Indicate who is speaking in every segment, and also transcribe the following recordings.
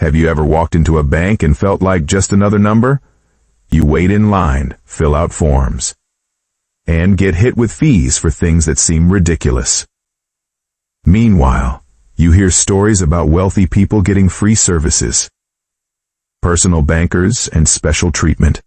Speaker 1: Have you ever walked into a bank and felt like just another number? You wait in line, fill out forms, and get hit with fees for things that seem ridiculous. Meanwhile, you hear stories about wealthy people getting free services, personal bankers, and special treatment.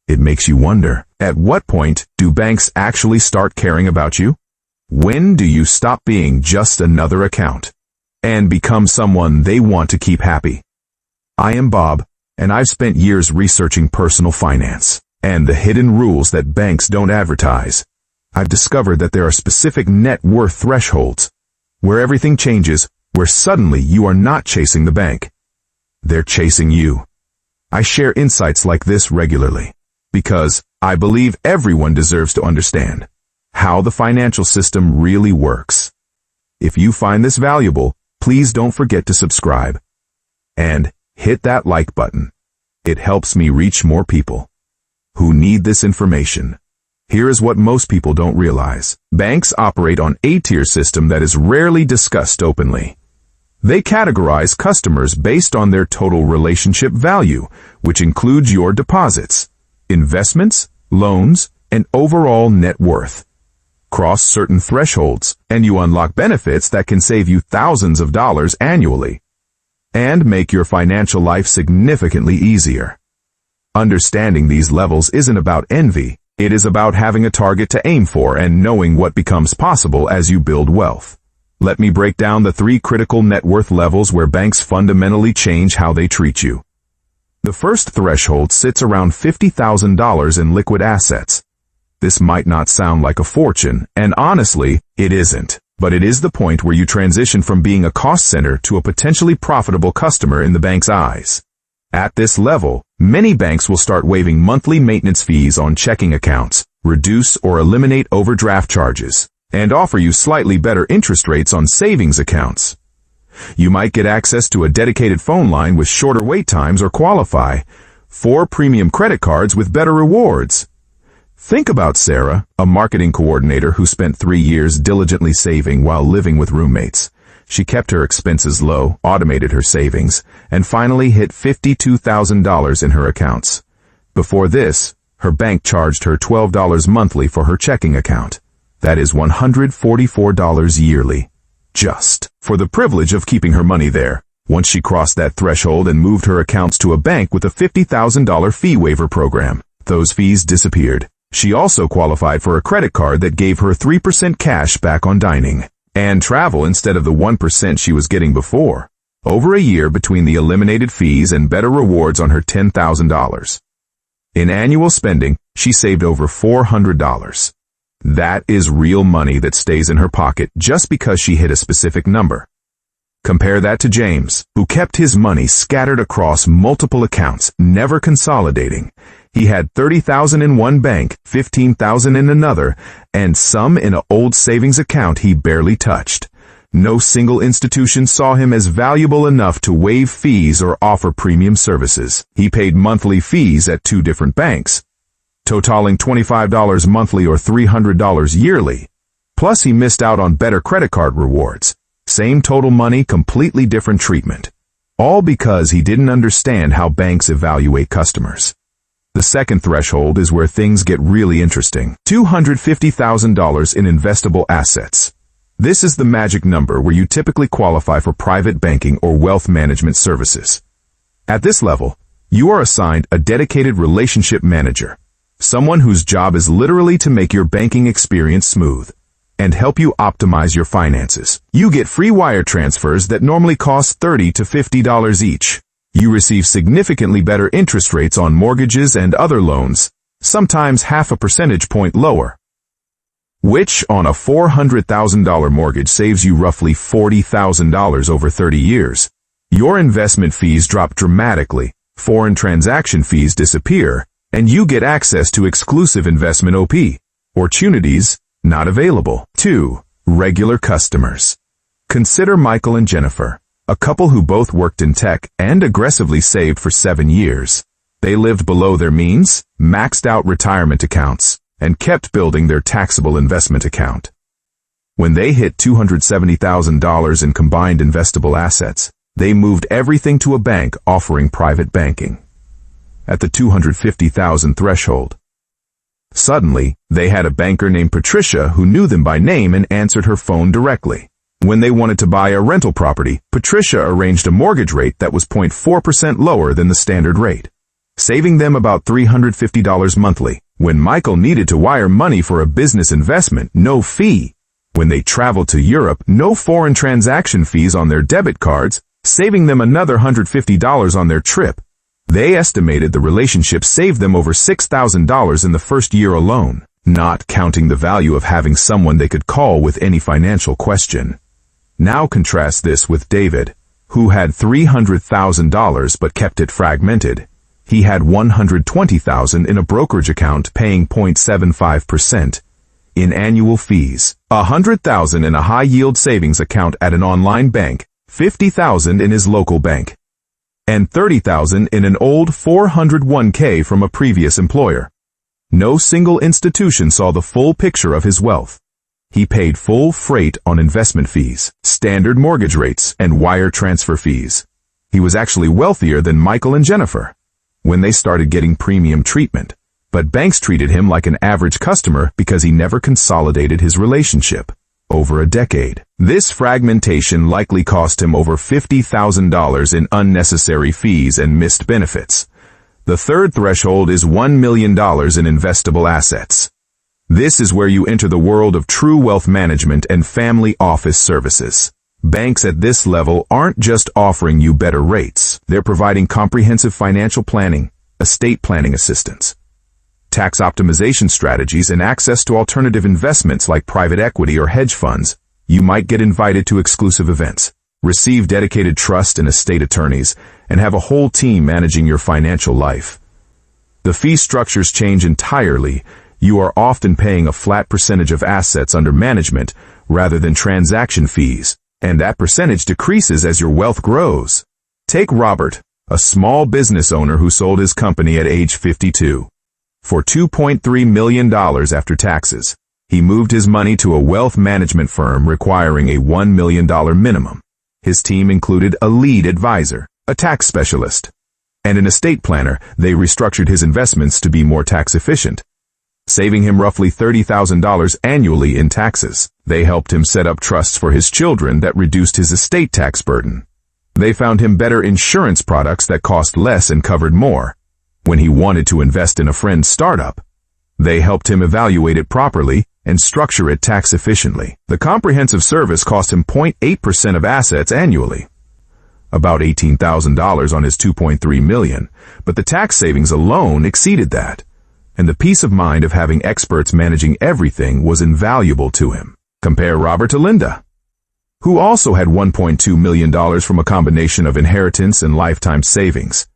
Speaker 1: It makes you wonder, at what point do banks actually start caring about you? When do you stop being just another account and become someone they want to keep happy? I am Bob, and I've spent years researching personal finance and the hidden rules that banks don't advertise. I've discovered that there are specific net worth thresholds where everything changes, where suddenly you are not chasing the bank. They're chasing you. I share insights like this regularly because I believe everyone deserves to understand how the financial system really works. If you find this valuable, please don't forget to subscribe and hit that like button. It helps me reach more people who need this information. Here is what most people don't realize. Banks operate on a tier system that is rarely discussed openly. They categorize customers based on their total relationship value, which includes your deposits, investments, loans, and overall net worth. Cross certain thresholds, and you unlock benefits that can save you thousands of dollars annually and make your financial life significantly easier. Understanding these levels isn't about envy. It is about having a target to aim for and knowing what becomes possible as you build wealth. Let me break down the 3 critical net worth levels where banks fundamentally change how they treat you. The first threshold sits around $50,000 in liquid assets. This might not sound like a fortune, and honestly, it isn't. But it is the point where you transition from being a cost center to a potentially profitable customer in the bank's eyes. At this level, many banks will start waiving monthly maintenance fees on checking accounts, reduce or eliminate overdraft charges, and offer you slightly better interest rates on savings accounts. You might get access to a dedicated phone line with shorter wait times or qualify for premium credit cards with better rewards. Think about Sarah, a marketing coordinator who spent 3 years diligently saving while living with roommates. She kept her expenses low, automated her savings, and finally hit $52,000 in her accounts. Before this, her bank charged her $12 monthly for her checking account. That is $144 yearly, just for the privilege of keeping her money there. Once she crossed that threshold and moved her accounts to a bank with a $50,000 fee waiver program, those fees disappeared. She also qualified for a credit card that gave her 3% cash back on dining and travel instead of the 1% she was getting before. Over a year between the eliminated fees and better rewards on her $10,000 in annual spending, she saved over $400. That is real money that stays in her pocket just because she hit a specific number. Compare that to James, who kept his money scattered across multiple accounts, never consolidating. He had $30,000 in one bank, $15,000 in another, and some in an old savings account he barely touched. No single institution saw him as valuable enough to waive fees or offer premium services. He paid monthly fees at 2 different banks, totaling $25 monthly or $300 yearly. Plus he missed out on better credit card rewards. Same total money, completely different treatment. All because he didn't understand how banks evaluate customers. The second threshold is where things get really interesting. $250,000 in investable assets. This is the magic number where you typically qualify for private banking or wealth management services. At this level, you are assigned a dedicated relationship manager, someone whose job is literally to make your banking experience smooth and help you optimize your finances. You get free wire transfers that normally cost $30 to $50 each. You receive significantly better interest rates on mortgages and other loans, sometimes half a percentage point lower, which on a $400,000 mortgage saves you roughly $40,000 over 30 years. Your investment fees drop dramatically, foreign transaction fees disappear, and you get access to exclusive investment opportunities not available. 2. Regular customers. Consider Michael and Jennifer, a couple who both worked in tech and aggressively saved for 7 years. They lived below their means, maxed out retirement accounts, and kept building their taxable investment account. When they hit $270,000 in combined investable assets, They moved everything to a bank offering private banking. At the $250,000 threshold, suddenly, they had a banker named Patricia who knew them by name and answered her phone directly. When they wanted to buy a rental property, Patricia arranged a mortgage rate that was 0.4% lower than the standard rate, saving them about $350 monthly. When Michael needed to wire money for a business investment, no fee. When they traveled to Europe, no foreign transaction fees on their debit cards, saving them another $150 on their trip. They estimated the relationship saved them over $6,000 in the first year alone, not counting the value of having someone they could call with any financial question. Now contrast this with David, who had $300,000 but kept it fragmented. He had $120,000 in a brokerage account paying 0.75% in annual fees, $100,000 in a high-yield savings account at an online bank, $50,000 in his local bank, and $30,000 in an old 401k from a previous employer. No single institution saw the full picture of his wealth. He paid full freight on investment fees, standard mortgage rates, and wire transfer fees. He was actually wealthier than Michael and Jennifer when they started getting premium treatment, but banks treated him like an average customer because he never consolidated his relationship. Over a decade, this fragmentation likely cost him over $50,000 in unnecessary fees and missed benefits. The third threshold is $1 million in investable assets. This is where you enter the world of true wealth management and family office services. Banks at this level aren't just offering you better rates, they're providing comprehensive financial planning, estate planning assistance, tax optimization strategies, and access to alternative investments like private equity or hedge funds. You might get invited to exclusive events, receive dedicated trust and estate attorneys, and have a whole team managing your financial life. The fee structures change entirely. You are often paying a flat percentage of assets under management rather than transaction fees, and that percentage decreases as your wealth grows. Take Robert, a small business owner who sold his company at age 52. For $2.3 million after taxes, he moved his money to a wealth management firm requiring a $1 million minimum. His team included a lead advisor, a tax specialist, and an estate planner. They restructured his investments to be more tax efficient, saving him roughly $30,000 annually in taxes. They helped him set up trusts for his children that reduced his estate tax burden. They found him better insurance products that cost less and covered more. When he wanted to invest in a friend's startup, they helped him evaluate it properly and structure it tax efficiently. The comprehensive service cost him 0.8% of assets annually, about $18,000 on his $2.3 million, but the tax savings alone exceeded that, and the peace of mind of having experts managing everything was invaluable to him. Compare Robert to Linda, who also had $1.2 million from a combination of inheritance and lifetime savings.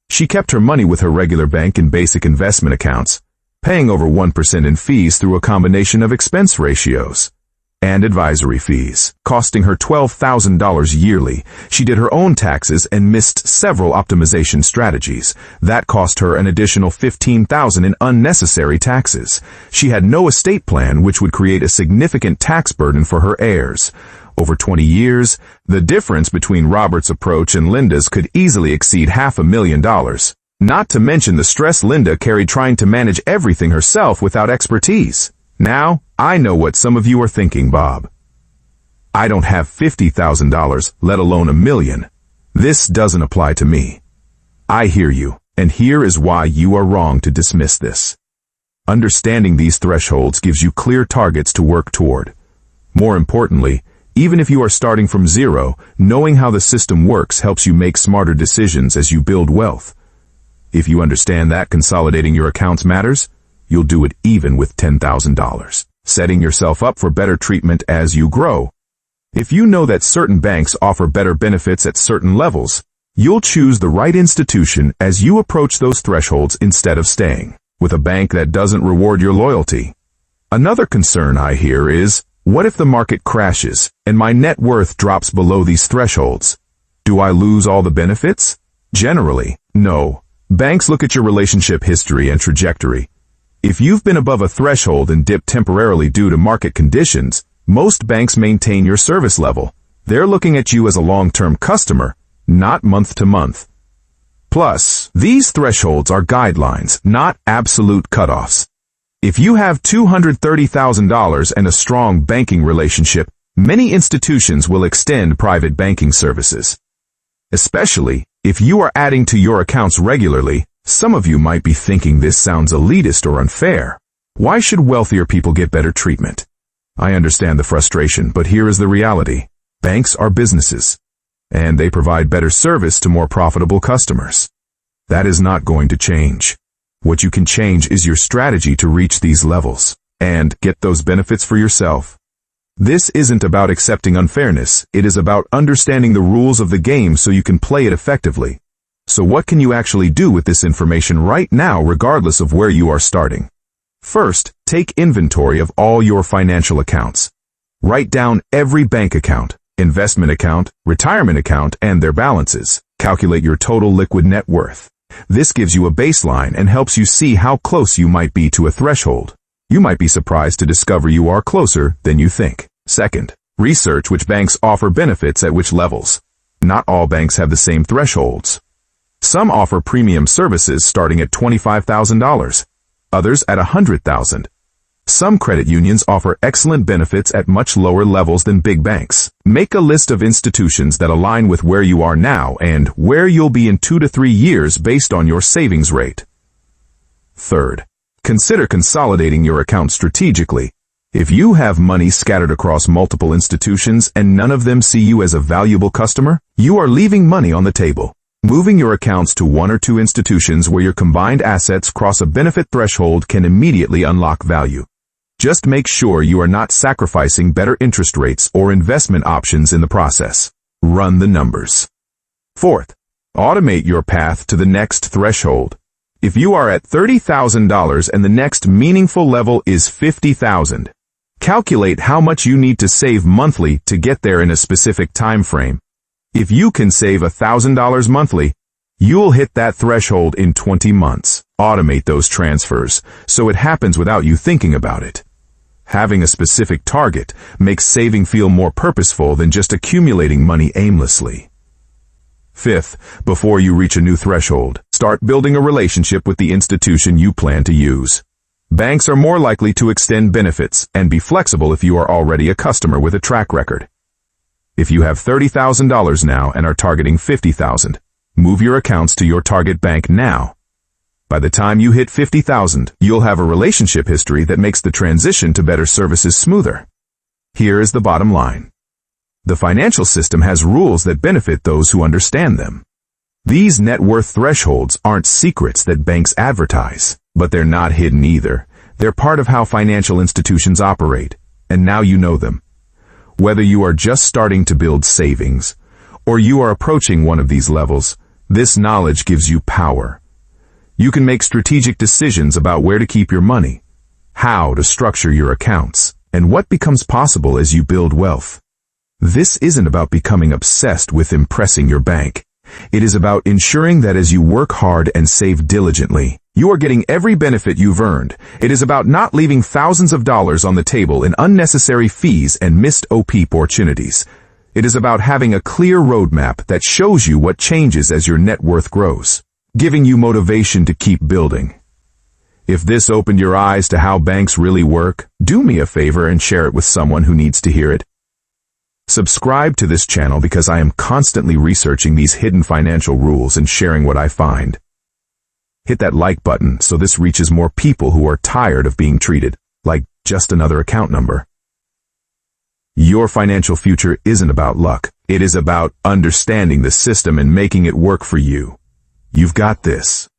Speaker 1: She kept her money with her regular bank in basic investment accounts, paying over 1% in fees through a combination of expense ratios and advisory fees, costing her $12,000 yearly. She did her own taxes and missed several optimization strategies. That cost her an additional $15,000 in unnecessary taxes. She had no estate plan, which would create a significant tax burden for her heirs. Over 20 years, the difference between Robert's approach and Linda's could easily exceed $500,000. Not to mention the stress Linda carried trying to manage everything herself without expertise. Now, I know what some of you are thinking, Bob. I don't have $50,000, let alone $1 million. This doesn't apply to me. I hear you, and here is why you are wrong to dismiss this. Understanding these thresholds gives you clear targets to work toward. More importantly, even if you are starting from zero, knowing how the system works helps you make smarter decisions as you build wealth. If you understand that consolidating your accounts matters, you'll do it even with $10,000, setting yourself up for better treatment as you grow. If you know that certain banks offer better benefits at certain levels, you'll choose the right institution as you approach those thresholds instead of staying with a bank that doesn't reward your loyalty. Another concern I hear is, what if the market crashes and my net worth drops below these thresholds? Do I lose all the benefits? Generally, no. Banks look at your relationship history and trajectory. If you've been above a threshold and dipped temporarily due to market conditions, most banks maintain your service level. They're looking at you as a long-term customer, not month to month. Plus, these thresholds are guidelines, not absolute cutoffs. If you have $230,000 and a strong banking relationship, many institutions will extend private banking services. Especially if you are adding to your accounts regularly, some of you might be thinking this sounds elitist or unfair. Why should wealthier people get better treatment? I understand the frustration, but here is the reality. Banks are businesses, and they provide better service to more profitable customers. That is not going to change. What you can change is your strategy to reach these levels and get those benefits for yourself. This isn't about accepting unfairness, it is about understanding the rules of the game so you can play it effectively. So what can you actually do with this information right now regardless of where you are starting? First, take inventory of all your financial accounts. Write down every bank account, investment account, retirement account, and their balances. Calculate your total liquid net worth. This gives you a baseline and helps you see how close you might be to a threshold. You might be surprised to discover you are closer than you think. Second, research which banks offer benefits at which levels. Not all banks have the same thresholds. Some offer premium services starting at $25,000, others at $100,000. Some credit unions offer excellent benefits at much lower levels than big banks. Make a list of institutions that align with where you are now and where you'll be in 2 to 3 years based on your savings rate. Third, consider consolidating your account strategically. If you have money scattered across multiple institutions and none of them see you as a valuable customer, you are leaving money on the table. Moving your accounts to 1 or 2 institutions where your combined assets cross a benefit threshold can immediately unlock value. Just make sure you are not sacrificing better interest rates or investment options in the process. Run the numbers. Fourth, automate your path to the next threshold. If you are at $30,000 and the next meaningful level is $50,000, calculate how much you need to save monthly to get there in a specific time frame. If you can save $1,000 monthly, you'll hit that threshold in 20 months. Automate those transfers so it happens without you thinking about it. Having a specific target makes saving feel more purposeful than just accumulating money aimlessly. Fifth, before you reach a new threshold, start building a relationship with the institution you plan to use. Banks are more likely to extend benefits and be flexible if you are already a customer with a track record. If you have $30,000 now and are targeting $50,000, move your accounts to your target bank now. By the time you hit $50,000, you'll have a relationship history that makes the transition to better services smoother. Here is the bottom line. The financial system has rules that benefit those who understand them. These net worth thresholds aren't secrets that banks advertise, but they're not hidden either. They're part of how financial institutions operate, and now you know them. Whether you are just starting to build savings, or you are approaching one of these levels, this knowledge gives you power. You can make strategic decisions about where to keep your money, how to structure your accounts, and what becomes possible as you build wealth. This isn't about becoming obsessed with impressing your bank. It is about ensuring that as you work hard and save diligently, you are getting every benefit you've earned. It is about not leaving thousands of dollars on the table in unnecessary fees and missed OP opportunities. It is about having a clear roadmap that shows you what changes as your net worth grows, giving you motivation to keep building. If this opened your eyes to how banks really work, do me a favor and share it with someone who needs to hear it. Subscribe to this channel because I am constantly researching these hidden financial rules and sharing what I find. Hit that like button so this reaches more people who are tired of being treated like just another account number. Your financial future isn't about luck. It is about understanding the system and making it work for you. You've got this.